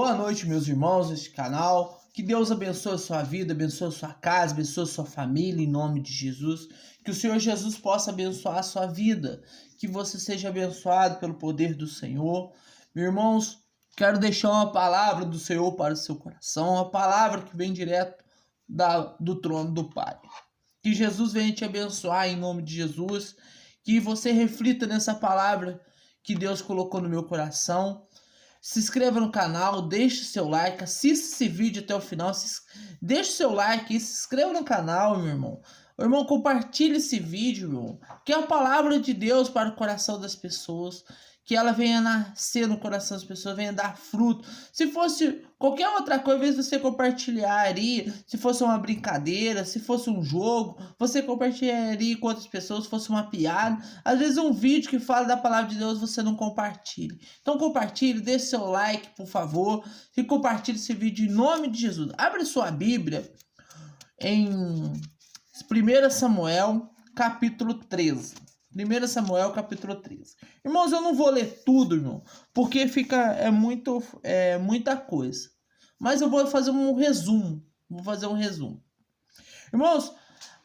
Boa noite, meus irmãos deste canal. Que Deus abençoe a sua vida, abençoe a sua casa, abençoe a sua família, em nome de Jesus. Que o Senhor Jesus possa abençoar a sua vida. Que você seja abençoado pelo poder do Senhor. Meus irmãos, quero deixar uma palavra do Senhor para o seu coração. Uma palavra que vem direto do trono do Pai. Que Jesus venha te abençoar em nome de Jesus. Que você reflita nessa palavra que Deus colocou no meu coração. Se inscreva no canal, deixe seu like, assista esse vídeo até o final, deixe seu like e se inscreva no canal, meu irmão. Meu irmão, compartilhe esse vídeo, meu irmão, que é a palavra de Deus para o coração das pessoas, que ela venha nascer no coração das pessoas, venha dar fruto. Se fosse qualquer outra coisa, às vezes você compartilharia, se fosse uma brincadeira, se fosse um jogo, você compartilharia com outras pessoas, se fosse uma piada. Às vezes um vídeo que fala da palavra de Deus, você não compartilha. Então compartilhe, deixe seu like, por favor, e compartilhe esse vídeo em nome de Jesus. Abre sua Bíblia em 1 Samuel, capítulo 13. 1 Samuel, capítulo 13. Irmãos, eu não vou ler tudo, irmão, porque muita coisa. Mas eu vou fazer um resumo. Irmãos,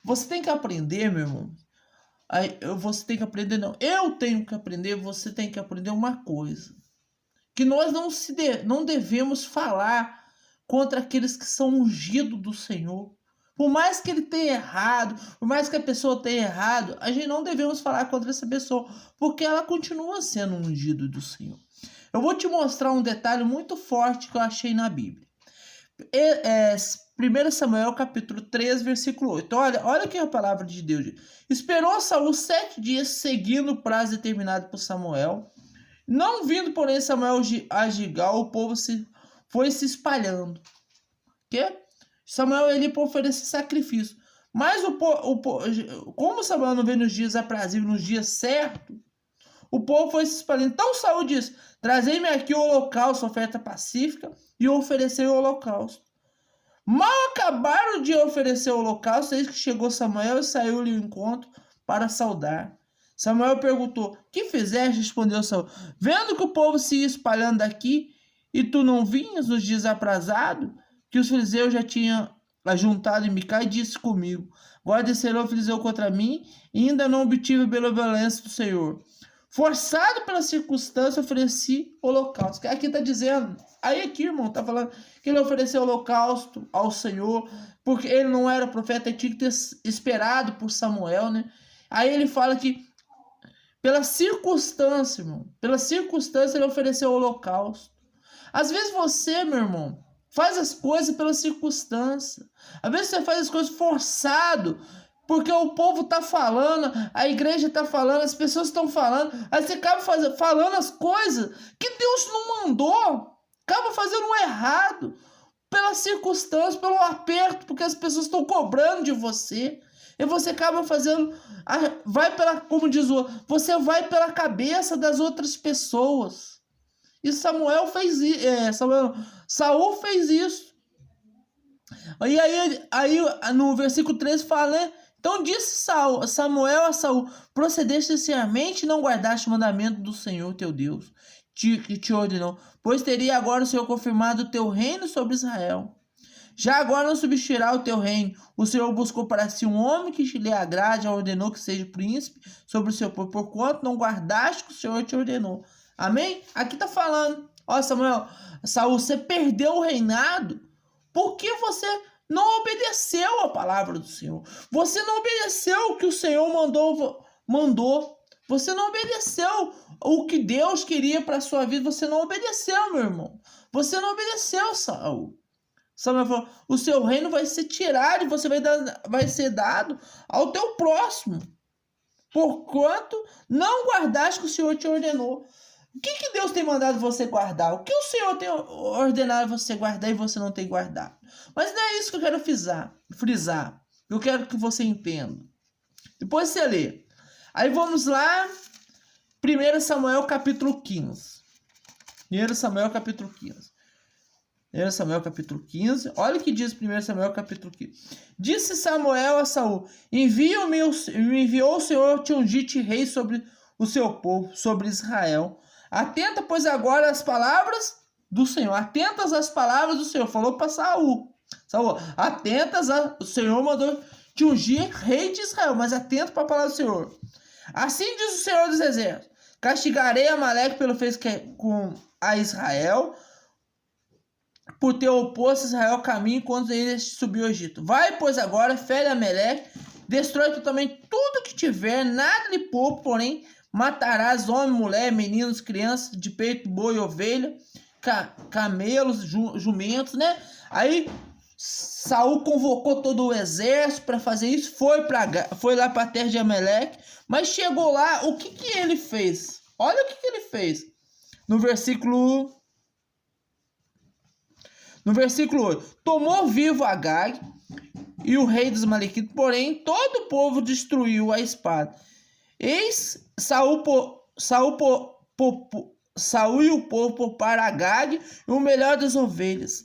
você tem que aprender, meu irmão. Você tem que aprender, não. Eu tenho que aprender, você tem que aprender uma coisa. Que nós não devemos falar contra aqueles que são ungidos do Senhor. Por mais que ele tenha errado, por mais que a pessoa tenha errado, a gente não devemos falar contra essa pessoa, porque ela continua sendo um ungido do Senhor. Eu vou te mostrar um detalhe muito forte que eu achei na Bíblia. 1 Samuel capítulo 3, versículo 8. Olha que a palavra de Deus diz. Esperou Saul 7 dias, seguindo o prazo determinado por Samuel. Não vindo, porém, Samuel a Gilgal, o povo foi se espalhando. Samuel ele para oferecer sacrifício. Mas como Samuel não veio nos dias aprazíveis, nos dias certos, o povo foi se espalhando. Então Saul disse: trazei-me aqui o holocausto, oferta pacífica, e ofereceu o holocausto. Mal acabaram de oferecer o holocausto, eis que chegou Samuel e saiu-lhe ao encontro para saudar. Samuel perguntou: que fizeste? Respondeu Saul: vendo que o povo se ia espalhando daqui, e tu não vinhas nos dias aprazados, que os filisteus já tinham ajuntado em Micá, e disse comigo: agora descerá o filisteu contra mim, e ainda não obtive pela violência do Senhor. Forçado pela circunstância, ofereci holocausto. Aqui está dizendo, aqui, irmão, está falando que ele ofereceu holocausto ao Senhor, porque ele não era profeta, ele tinha que ter esperado por Samuel, né? Aí ele fala que pela circunstância, irmão, pela circunstância ele ofereceu holocausto. Às vezes você, meu irmão, faz as coisas pela circunstância. Às vezes você faz as coisas forçado, porque o povo está falando, a igreja está falando, as pessoas estão falando. Aí você acaba falando as coisas que Deus não mandou. Acaba fazendo o errado pela circunstância, pelo aperto, porque as pessoas estão cobrando de você. E você acaba fazendo, como diz o outro, você vai pela cabeça das outras pessoas. E Saul fez isso. E aí no versículo 13 fala, né? Então disse Samuel a Saul: procedeste sinceramente e não guardaste o mandamento do Senhor teu Deus, que te ordenou, pois teria agora o Senhor confirmado o teu reino sobre Israel. Já agora não substituirá o teu reino. O Senhor buscou para si um homem que lhe agrade, ordenou que seja príncipe sobre o seu povo, porquanto não guardaste o que o Senhor te ordenou. Amém? Aqui está falando. Ó, Saul, você perdeu o reinado porque você não obedeceu a palavra do Senhor. Você não obedeceu o que o Senhor mandou. Você não obedeceu o que Deus queria para a sua vida. Você não obedeceu, meu irmão. Você não obedeceu, Saul. Samuel falou: o seu reino vai ser tirado e você vai ser dado ao teu próximo, porquanto não guardaste o que o Senhor te ordenou. O que Deus tem mandado você guardar? O que o Senhor tem ordenado você guardar e você não tem guardado? Mas não é isso que eu quero frisar. Eu quero que você entenda. Depois você lê. Aí vamos lá. 1 Samuel capítulo 15. 1 Samuel capítulo 15. 1 Samuel capítulo 15. Olha o que diz 1 Samuel capítulo 15. Disse Samuel a Saul: me enviou o Senhor te ungir-te rei sobre o seu povo, sobre Israel. Atenta, pois, agora as palavras do Senhor. Atentas às palavras do Senhor. Falou para Saul. Saul, o Senhor mandou te ungir rei de Israel, mas atento para a palavra do Senhor. Assim diz o Senhor dos Exércitos: castigarei Amaleque pelo fez com a Israel, por ter oposto Israel ao caminho quando ele subiu ao Egito. Vai, pois, agora, fere Amaleque, destrói totalmente tudo que tiver, nada lhe poupa, porém matarás homem, mulher, meninos, crianças, de peito, boi, ovelha, camelos, jumentos, né? Aí Saul convocou todo o exército para fazer isso, foi lá para a terra de Amaleque, mas chegou lá, o que ele fez? Olha o que ele fez. No versículo 8. Tomou vivo Agag e o rei dos Amalequitas, porém todo o povo destruiu a espada. Eis Saul e o povo pouparam Agag e o melhor das ovelhas,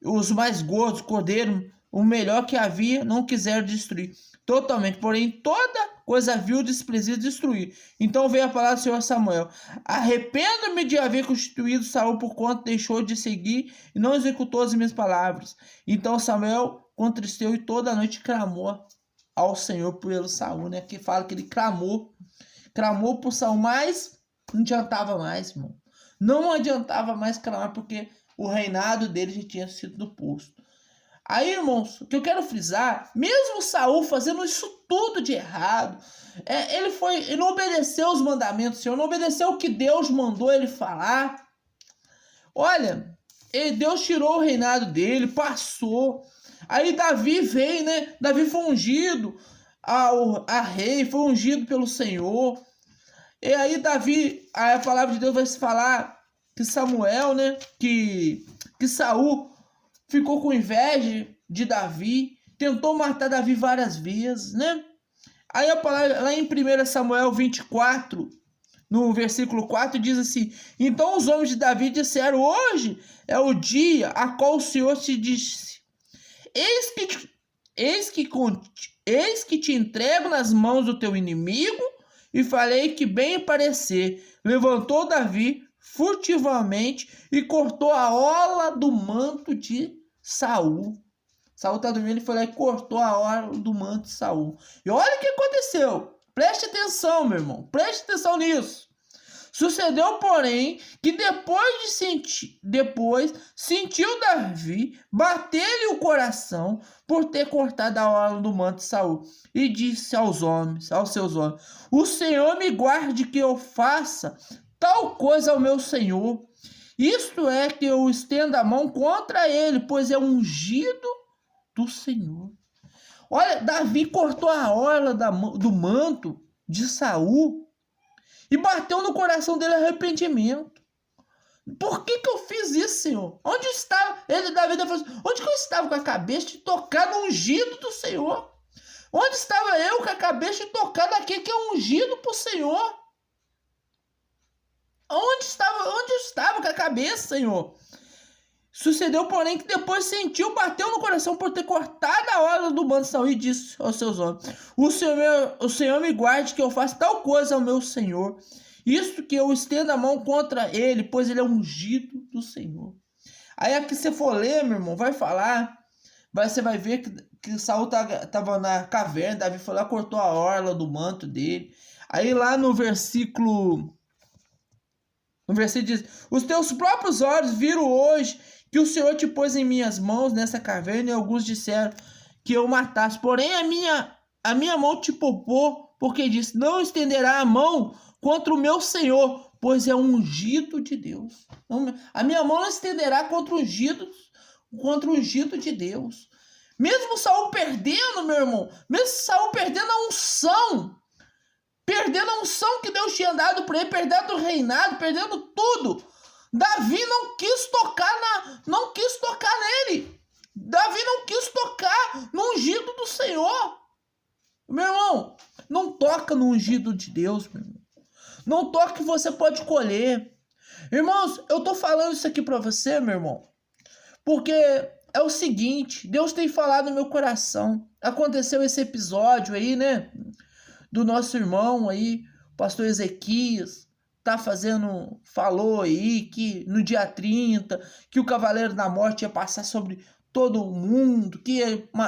os mais gordos, cordeiro, o melhor que havia, não quiseram destruir totalmente, porém toda coisa vil, desprezível, destruir. Então veio a palavra do Senhor a Samuel: arrependo-me de haver constituído Saul, por quanto deixou de seguir e não executou as minhas palavras. Então Samuel contristeu e toda a noite clamou ao Senhor pelo Saul, né? Que fala que ele clamou por Saul, mas não adiantava mais, irmão. Não adiantava mais clamar, porque o reinado dele já tinha sido posto. Aí, irmãos, o que eu quero frisar, mesmo Saul fazendo isso tudo de errado, ele não obedeceu os mandamentos do Senhor, não obedeceu o que Deus mandou ele falar. Olha, Deus tirou o reinado dele, passou. Aí Davi veio, né? Davi foi ungido a rei, foi ungido pelo Senhor. E aí a palavra de Deus vai se falar que Samuel, né? Que Saul ficou com inveja de Davi, tentou matar Davi várias vezes, né? Aí a palavra lá em 1 Samuel 24, no versículo 4, diz assim: então os homens de Davi disseram: hoje é o dia a qual o Senhor te disse: eis que te entrego nas mãos do teu inimigo, e falei que bem parecer. Levantou Davi furtivamente e cortou a orla do manto de Saul. Saul está dormindo e foi lá e cortou a orla do manto de Saul. E olha o que aconteceu. Preste atenção, meu irmão. Preste atenção nisso. Sucedeu, porém, que depois sentiu Davi bater-lhe o coração por ter cortado a orla do manto de Saul. E disse aos seus homens: o Senhor me guarde que eu faça tal coisa ao meu senhor. Isto é, que eu estenda a mão contra ele, pois é ungido do Senhor. Olha, Davi cortou a orla do manto de Saul e bateu no coração dele arrependimento. Por que eu fiz isso, Senhor? Onde estava? Davi falou assim: onde que eu estava com a cabeça de tocar no ungido do Senhor? Onde estava eu com a cabeça de tocar naquele que é ungido por Senhor? Onde eu estava com a cabeça, Senhor? Sucedeu, porém, que depois bateu no coração por ter cortado a orla do manto de Saul e disse aos seus homens: o Senhor me guarde que eu faça tal coisa ao meu Senhor. Isto que eu estendo a mão contra ele, pois ele é ungido do Senhor. Aí aqui você for ler, meu irmão, vai falar, você vai ver que Saul estava na caverna, Davi foi lá, cortou a orla do manto dele. Aí lá no versículo diz: os teus próprios olhos viram hoje que o Senhor te pôs em minhas mãos nessa caverna, e alguns disseram que eu matasse. Porém, a minha mão te poupou, porque disse: não estenderá a mão contra o meu Senhor, pois é ungido de Deus. A minha mão não estenderá contra o ungido de Deus. Mesmo Saul perdendo, meu irmão, mesmo Saul perdendo a unção, que Deus tinha dado para ele, perdendo o reinado, perdendo tudo, Davi não quis tocar nele. Davi não quis tocar no ungido do Senhor. Meu irmão, não toca no ungido de Deus, meu irmão. Não toca, que você pode colher. Irmãos, eu tô falando isso aqui para você, meu irmão, porque é o seguinte: Deus tem falado no meu coração. Aconteceu esse episódio aí, né, do nosso irmão aí, pastor Ezequias, falou aí que no dia 30, que o Cavaleiro da Morte ia passar sobre todo o mundo, que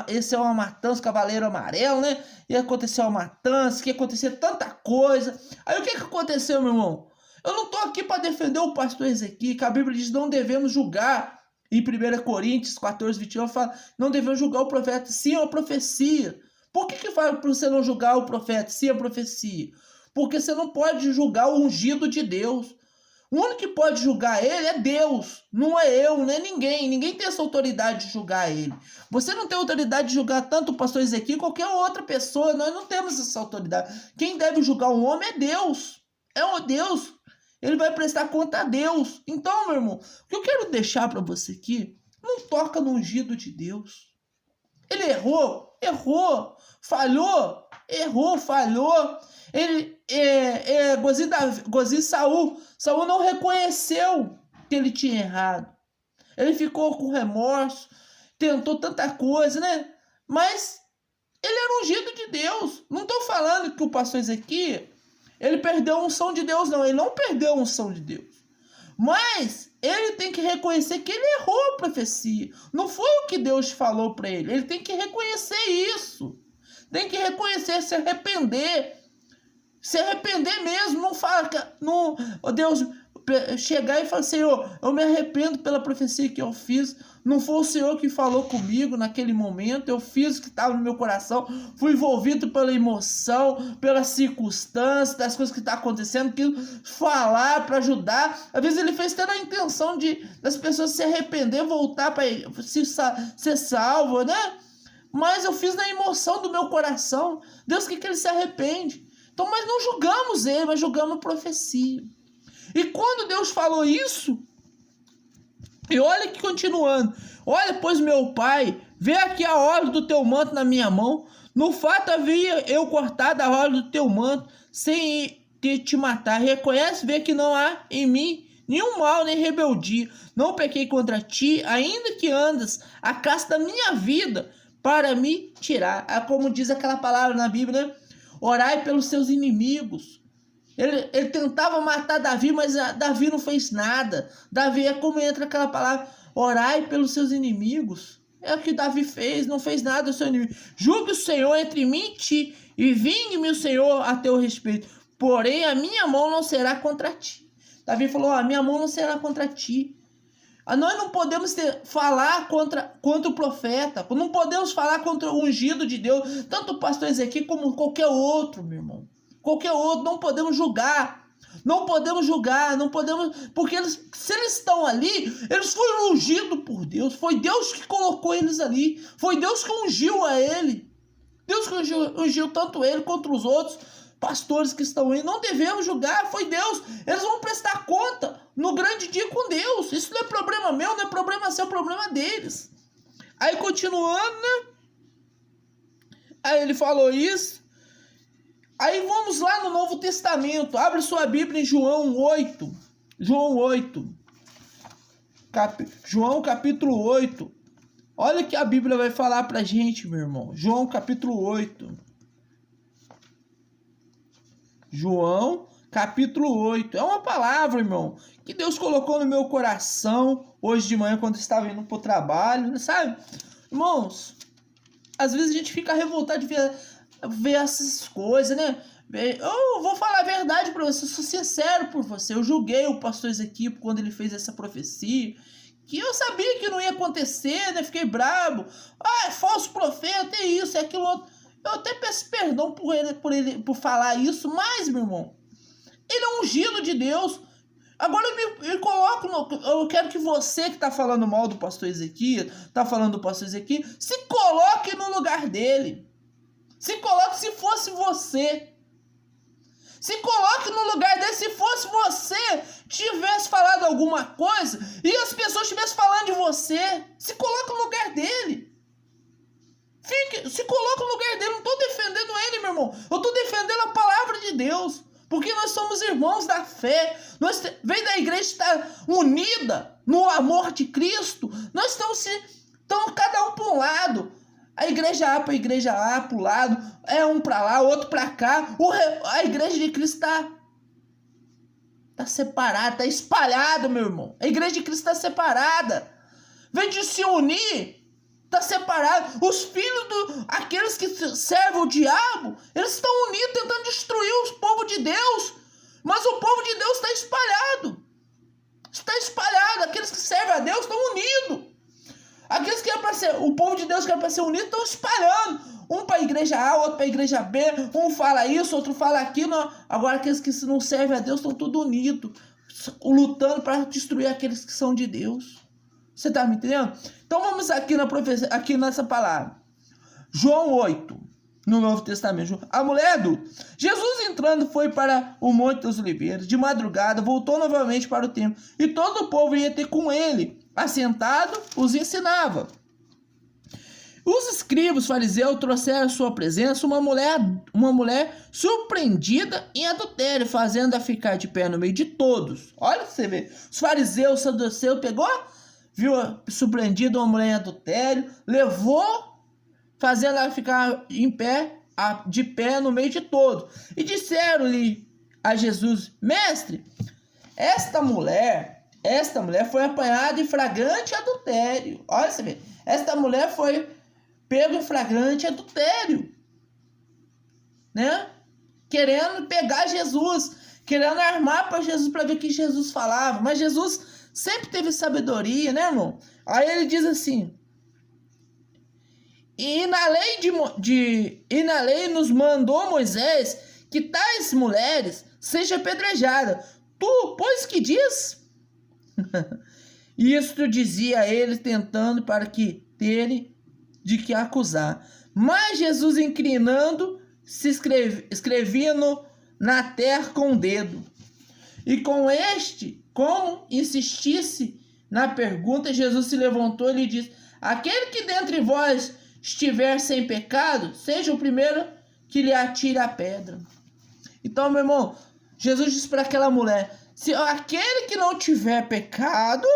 esse é uma matança, Cavaleiro Amarelo, né? Ia acontecer uma matança, que ia acontecer tanta coisa. Aí o que aconteceu, meu irmão? Eu não tô aqui para defender o pastor Ezequiel, que a Bíblia diz que não devemos julgar. Em 1 Coríntios 14, 21, fala, não devemos julgar o profeta, sim a profecia. Por que fala para você não julgar o profeta, sim a profecia? Porque você não pode julgar o ungido de Deus. O único que pode julgar ele é Deus, não é eu, não é ninguém. Ninguém tem essa autoridade de julgar ele. Você não tem autoridade de julgar tanto o pastor Ezequiel, qualquer outra pessoa, nós não temos essa autoridade. Quem deve julgar um homem é Deus, é o Deus. Ele vai prestar conta a Deus. Então, meu irmão, o que eu quero deixar para você aqui, não toca no ungido de Deus. Ele errou, falhou. Ele, Saul não reconheceu que ele tinha errado. Ele ficou com remorso, tentou tanta coisa, né? Mas ele era ungido de Deus. Não estou falando que o pastor Ezequiel, ele perdeu a unção de Deus, não. Ele não perdeu a unção de Deus. Mas ele tem que reconhecer que ele errou a profecia. Não foi o que Deus falou para ele. Ele tem que reconhecer isso. Tem que reconhecer, se arrepender. Se arrepender mesmo. Não fala, não, Deus, chegar e falar, Senhor, eu me arrependo pela profecia que eu fiz. Não foi o Senhor que falou comigo naquele momento. Eu fiz o que estava no meu coração. Fui envolvido pela emoção, pela circunstância, das coisas que estão acontecendo. Quis falar para ajudar. Às vezes ele fez até na intenção das pessoas se arrepender, voltar para ser salvo, né? Mas eu fiz na emoção do meu coração. Deus quer que ele se arrepende. Então, mas não julgamos ele, mas julgamos a profecia. E quando Deus falou isso, e olha que continuando, olha, pois meu pai, vê aqui a orla do teu manto na minha mão. No fato havia eu cortado a orla do teu manto, sem te matar. Reconhece, vê que não há em mim nenhum mal, nem rebeldia. Não pequei contra ti, ainda que andas a caça da minha vida, para me tirar. É como diz aquela palavra na Bíblia, né? Orai pelos seus inimigos. Ele tentava matar Davi, mas Davi não fez nada. Davi é como entra aquela palavra, orai pelos seus inimigos. É o que Davi fez, não fez nada ao seu inimigo. Julgue o Senhor entre mim e ti, e vingue-me o Senhor a teu respeito. Porém, a minha mão não será contra ti. Davi falou, a minha mão não será contra ti. Nós não podemos falar contra o profeta, não podemos falar contra o ungido de Deus, tanto o pastor Ezequiel como qualquer outro, meu irmão. Qualquer outro, não podemos julgar, porque se eles estão ali, eles foram ungidos por Deus, foi Deus que colocou eles ali, foi Deus que ungiu a ele, Deus que ungiu tanto ele quanto os outros pastores que estão aí. Não devemos julgar, foi Deus, eles vão prestar conta no grande dia com Deus. Isso não é problema meu, não é problema seu, é problema deles. Aí continuando, né? Aí ele falou isso. Aí vamos lá no Novo Testamento. Abre sua Bíblia em João 8. João 8. João capítulo 8. Olha o que a Bíblia vai falar pra gente, meu irmão. João capítulo 8. João capítulo 8. É uma palavra, irmão, que Deus colocou no meu coração hoje de manhã quando eu estava indo pro trabalho, sabe? Irmãos, às vezes a gente fica revoltado de ver essas coisas, né? Eu vou falar a verdade para você, sou sincero por você. Eu julguei o pastor Ezequiel quando ele fez essa profecia, que eu sabia que não ia acontecer, né? Fiquei bravo. É falso profeta, é isso, é aquilo outro. Eu até peço perdão por falar isso, mas, meu irmão, ele é ungido de Deus. Agora eu me coloco, eu quero que você que está falando mal do pastor Ezequiel, se coloque no lugar dele. Se coloque, se fosse você. Se coloque no lugar dele, se fosse você, tivesse falado alguma coisa e as pessoas estivessem falando de você, se coloque no lugar dele. Se coloca no lugar dele. Não estou defendendo ele, meu irmão. Eu estou defendendo a palavra de Deus. Porque nós somos irmãos da fé. Nós vem da igreja estar unida no amor de Cristo. Nós estamos cada um para um lado. A igreja A para a igreja A, para o lado. É um para lá, outro para cá. A igreja de Cristo está Está separado, está espalhado, meu irmão. A igreja de Cristo está separada. Vem de se unir, está separado. Os filhos aqueles que servem o diabo, eles estão unidos tentando destruir o povo de Deus. Mas o povo de Deus está espalhado. Está espalhado. Aqueles que servem a Deus estão unidos. Aqueles que o povo de Deus que é para ser unido estão espalhando. Um para a igreja A, outro para a igreja B. Um fala isso, outro fala aquilo. Agora aqueles que não servem a Deus estão todos unidos, lutando para destruir aqueles que são de Deus. Você está me entendendo? Então vamos aqui na profecia, aqui nessa palavra. João 8, no Novo Testamento. A mulher adulta. Jesus entrando foi para o Monte das Oliveiras. De madrugada voltou novamente para o templo. E todo o povo ia ter com ele. Assentado, os ensinava. Os escribas fariseus trouxeram à sua presença uma mulher surpreendida em adultério, fazendo-a ficar de pé no meio de todos. Olha, você vê. Os fariseus, saduceus, pegou, viu surpreendida uma mulher em adultério, levou, fazendo ela ficar de pé no meio de todos. E disseram-lhe a Jesus: Mestre, esta mulher foi apanhada em flagrante adultério. Olha, você vê. Esta mulher foi pega em flagrante adultério, né? Querendo pegar Jesus, querendo armar para Jesus para ver o que Jesus falava. Mas Jesus sempre teve sabedoria, né, irmão? Aí ele diz assim: e na lei nos mandou Moisés que tais mulheres sejam apedrejadas. Tu, pois, que diz? Isto dizia ele, tentando para que terem de que acusar. Mas Jesus, inclinando, se escrevia na terra com o dedo. E como insistisse na pergunta, Jesus se levantou e lhe disse: aquele que dentre vós estiver sem pecado, seja o primeiro que lhe atire a pedra. Então, meu irmão, Jesus disse para aquela mulher: se aquele que não tiver pecado,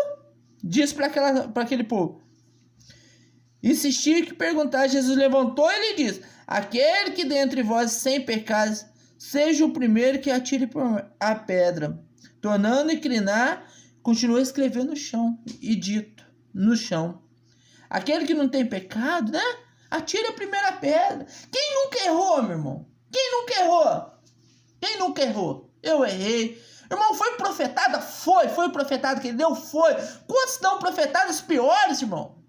diz para aquele povo. Insistiu que perguntar, Jesus levantou e lhe disse: aquele que dentre vós sem pecado, seja o primeiro que atire a pedra. Tornando a inclinar, continuou a escrever no chão, e dito, no chão: aquele que não tem pecado, né? Atire a primeira pedra. Quem nunca errou, meu irmão? Quem nunca errou? Quem nunca errou? Eu errei. Irmão, foi profetado? Foi profetado que ele deu? Foi. Quantos dão profetadas piores, irmão?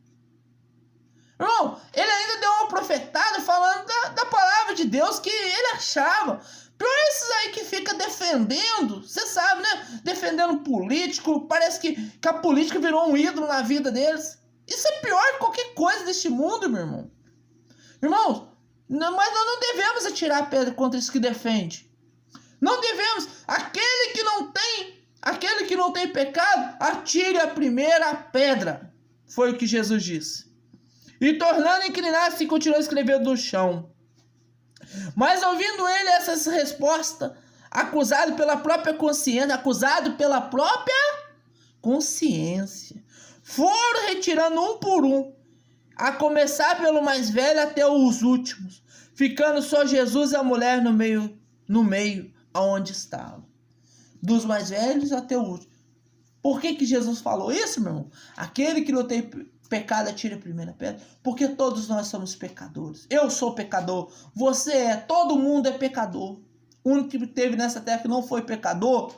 Irmão, ele ainda deu uma profetada falando da palavra de Deus que ele achava. Pior esses aí que fica defendendo, você sabe, né? Defendendo político, parece que a política virou um ídolo na vida deles. Isso é pior que qualquer coisa deste mundo, meu irmão. Irmãos, mas nós não devemos atirar a pedra contra esse que defende. Não devemos. Aquele que não tem pecado, atire a primeira pedra. Foi o que Jesus disse. E tornando a inclinar-se, continuou escrevendo no chão. Mas ouvindo ele essa resposta, acusado pela própria consciência, foram retirando um por um, a começar pelo mais velho até os últimos, ficando só Jesus e a mulher no meio aonde estavam. Dos mais velhos até o último. Por que Jesus falou isso, meu irmão? Aquele que não tem pecado, atire a primeira pedra. Porque todos nós somos pecadores. Eu sou pecador. Você é. Todo mundo é pecador. O único que teve nessa terra que não foi pecador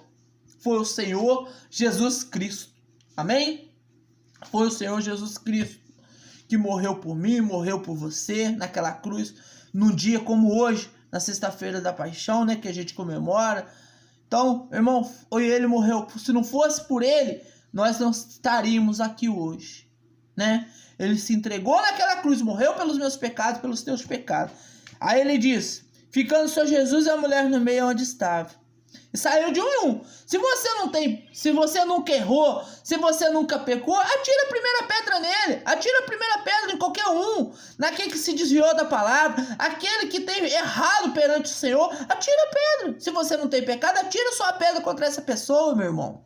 foi o Senhor Jesus Cristo. Amém? Foi o Senhor Jesus Cristo que morreu por mim, morreu por você naquela cruz, num dia como hoje, na sexta-feira da paixão, né, que a gente comemora. Então, irmão, ele morreu. Se não fosse por ele, nós não estaríamos aqui hoje, né? Ele se entregou naquela cruz, morreu pelos meus pecados, pelos teus pecados. Aí ele diz: ficando só Jesus e a mulher no meio onde estava. E saiu de um em um. Se você nunca errou, se você nunca pecou, atira a primeira pedra nele. Atira a primeira pedra em qualquer um. Naquele que se desviou da palavra, aquele que tem errado perante o Senhor, atira a pedra. Se você não tem pecado, atira só a pedra contra essa pessoa, meu irmão.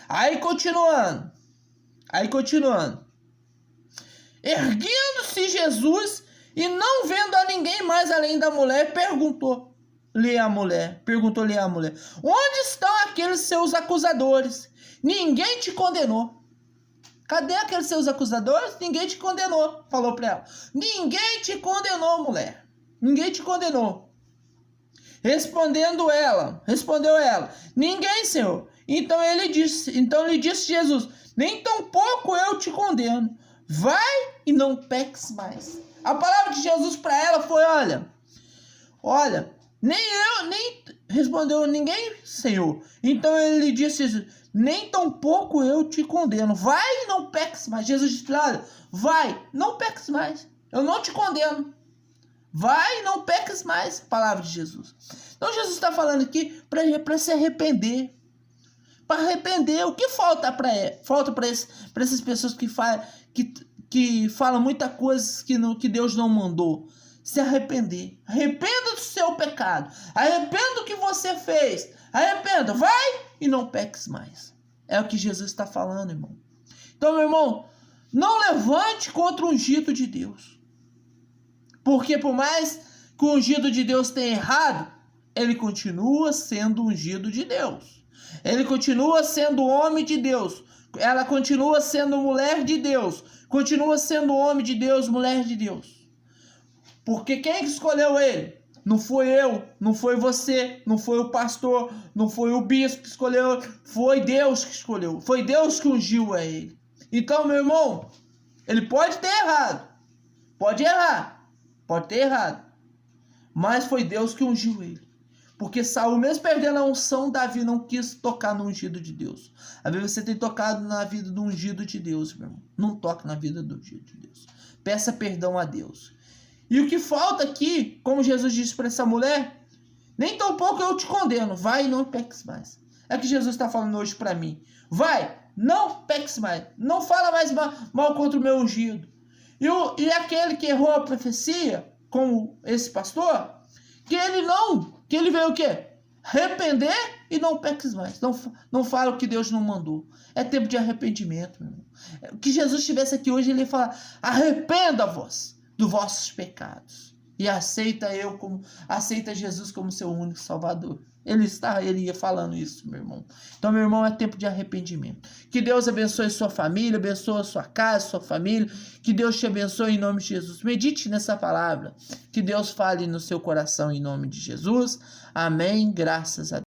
Aí continuando. Erguendo-se Jesus e não vendo a ninguém mais além da mulher, perguntou: Perguntou-lhe a mulher: onde estão aqueles seus acusadores? Ninguém te condenou? Cadê aqueles seus acusadores? Ninguém te condenou. Falou para ela: ninguém te condenou, mulher. Ninguém te condenou. Respondeu ela: ninguém, Senhor. Então lhe disse Jesus: nem tampouco eu te condeno. Vai e não peques mais. A palavra de Jesus para ela foi: olha, respondeu ninguém, Senhor. Então ele lhe disse: nem tampouco eu te condeno. Vai e não peques mais. Jesus disse: olha, vai, não peques mais. Eu não te condeno. Vai e não peques mais. Palavra de Jesus. Então Jesus está falando aqui para se arrepender. Para arrepender. O que falta para essas pessoas que falam muita coisa que Deus não mandou? Se arrepender. Arrependa do seu pecado. Arrependa do que você fez. Arrependa. Vai e não peques mais. É o que Jesus está falando, irmão. Então, meu irmão, não levante contra o ungido de Deus. Porque por mais que o ungido de Deus tenha errado, ele continua sendo ungido de Deus. Ele continua sendo homem de Deus. Ela continua sendo mulher de Deus. Continua sendo homem de Deus, mulher de Deus. Porque quem escolheu ele? Não foi eu, não foi você, não foi o pastor, não foi o bispo que escolheu, foi Deus que escolheu, foi Deus que ungiu a ele. Então, meu irmão, ele pode ter errado, pode ter errado, mas foi Deus que ungiu ele. Porque Saul, mesmo perdendo a unção, Davi não quis tocar no ungido de Deus. Às vezes você tem tocado na vida do ungido de Deus, meu irmão. Não toque na vida do ungido de Deus. Peça perdão a Deus. E o que falta aqui, como Jesus disse para essa mulher: nem tampouco eu te condeno, vai e não peques mais. É o que Jesus está falando hoje para mim. Vai, não peques mais, não fala mais mal contra o meu ungido. E aquele que errou a profecia, como esse pastor, que ele veio o quê? Arrepender e não peques mais. Não fala o que Deus não mandou. É tempo de arrependimento, meu irmão. Que Jesus estivesse aqui hoje, ele ia falar: arrependa-vos dos vossos pecados e aceita Jesus como seu único salvador. Ele ia falando isso, meu irmão. Então, meu irmão, é tempo de arrependimento. Que Deus abençoe sua família, abençoe sua casa, sua família. Que Deus te abençoe em nome de Jesus. Medite nessa palavra. Que Deus fale no seu coração em nome de Jesus. Amém. Graças a Deus.